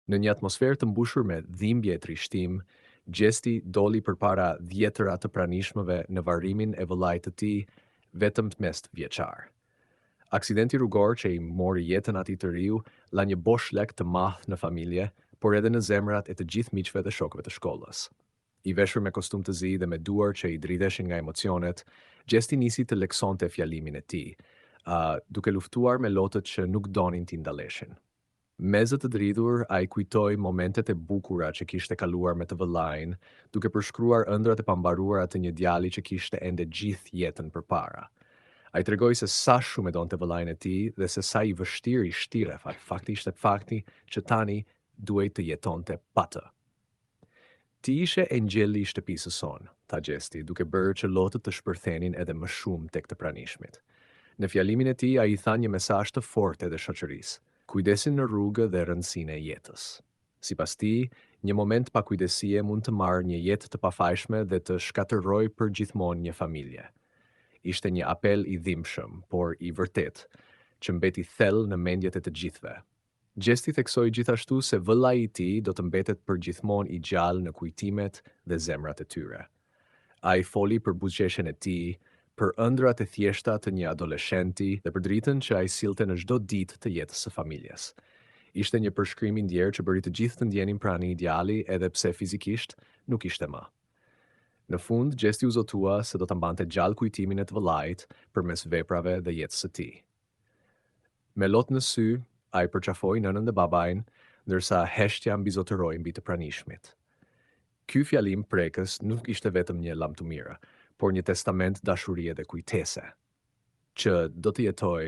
Në një atmosferë të mbushur me dhimbje e trishtim, Gjesti doli përpara 10 të pranishmëve në varrimin e vëllait të tij, vetëm të mest vjeçar. Aksidenti rrugor që i mori jetën atij të riu la një bosh lek të madh në familje, por edhe në zemrat e të gjithë miqve dhe shokëve të shkollës. I veshur me kostum të zi dhe me duar që i dridheshin nga emocionet, Gjesti nisi të leksonte fjalimin e tij, duke luftuar me lotët që nuk donin t'i ndaleshin. Mezët të dridhur, a i kujtoj momentet e bukura që kishte kaluar me të vëllain, duke përshkruar ëndrat e pambaruara të një djali që kishte ende gjithë jetën përpara. A i tregoj se sa shumë e donte vëllain e tij dhe se sa i vështirë i shtire, fakti ishte fakti që tani duhej të jetonte pa të. Ti ishe engjeli i shtëpisë son, tha Gjesti, duke bërë që lotët të shpërthenin edhe më shumë tek të pranishmit. Në fjalimin e tij, a i tha një mesazh të fortë edhe shoqërisë: kujdesin në rrugë dhe rëndësinë e jetës. Sipas tij, një moment pa kujdesie mund të marrë një jetë të pafajshme dhe të shkatërrojë përgjithmonë një familje. Ishte një apel i dhimbshëm, por i vërtet, që mbeti thellë në mendjet e të gjithëve. Gjesti theksoi gjithashtu se vëllai i tij do të mbetet përgjithmonë i gjallë në kujtimet dhe zemrat e tyre. A i foli për buzëqeshjen e tij, për ëndrat e thjeshta të një adoleshenti dhe për dritën që a i sillte në çdo ditë të jetës së familjes. Ishte një përshkrim i ndjerë që bëri të gjithë të ndjenin pranë ideali edhe pse fizikisht nuk ishte më. Në fund, Gjesti u zotua se do ta mbante gjallë kujtimin e të vëllait përmes veprave dhe jetës së tij. Me lot në sy, a i përqafoi nënën dhe babain, ndërsa heshtja mbizotëroi mbi të pranishmit. Ky fjalim prekës nuk ishte vetëm një lam të mirë, por një testament dashurie dhe kujtese, që do të jetoj